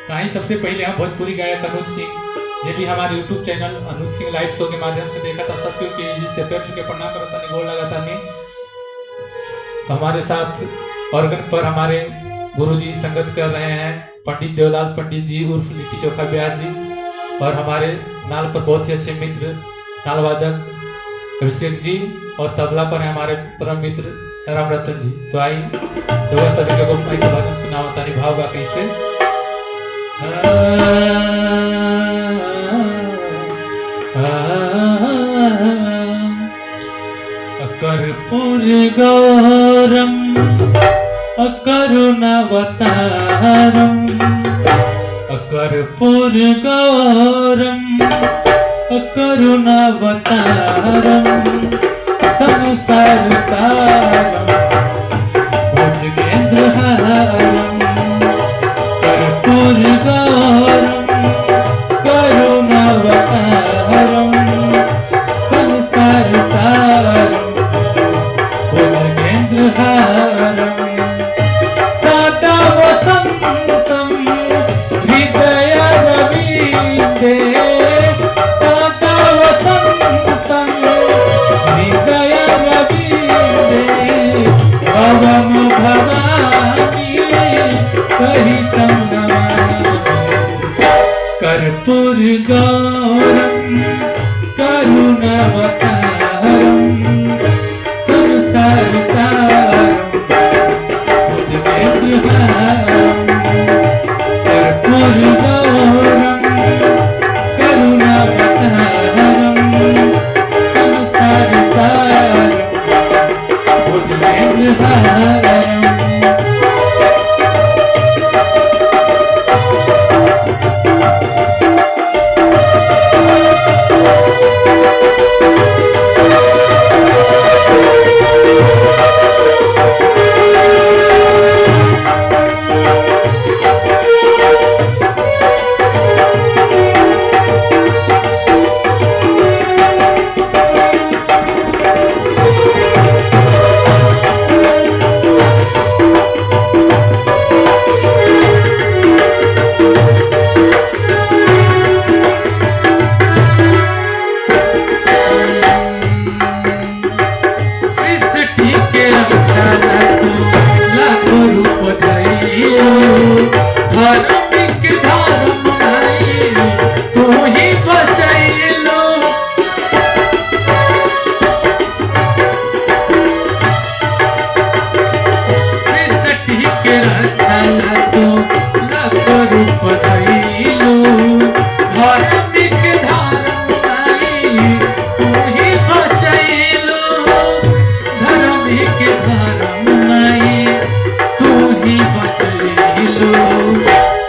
कहीं सबसे पहले हम भोजपुरी गायक अनुज सिंह, ये भी हमारे यूट्यूब चैनल अनुज सिंह लाइव शो के माध्यम से देखा था। सबके से पैर छू के प्रणाम करता नहीं, गोड़ लगाता नहीं। तो हमारे साथ ऑर्गन पर हमारे गुरुजी संगत कर रहे हैं पंडित देवलाल पंडित जी उर्फ लिट्टी चोखा बिहार जी, और हमारे नाल पर बहुत ही अच्छे मित्र नाल वादक अभिषेक जी, और तबला पर है हमारे परम मित्र राम रतन जी। तो आई तो सभी के गोपाई का भजन सुनावता नहीं, भाव बाकी से कर्पूर गौरम करुणावतारम, कर्पूर गौरम करुणावतारम, संसार सारम भुजगेंद्रहारम, कर्पूर गौरम करुणावतारम, संसार सारम भुजगेंद्रहारम, सदा वसंतम हृदय रवींद्रे, सदा वसंतम हृदय रवींद्रे, भवम भवानी सहितं नमामि, कर्पूर गौरम करुणावतारम, संसार सारम भुजगेंद्रहारम, कर्पूर गौरम करुणावतारम, संसार सारम भुजगेंद्रहारम।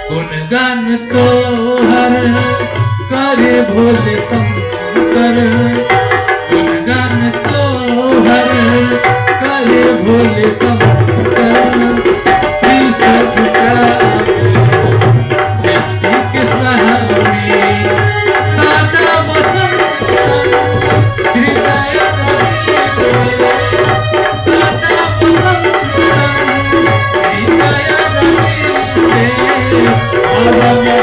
गुणगान तो हर करे भोले शंकर, गुणगान तो हर करे भोले शंकर, शीश झुकावे सृष्टि के स्वामी, सदा वसंतम हृदय रवींद्रे, सदा वसंतम हृदय रवींद्रे, भवम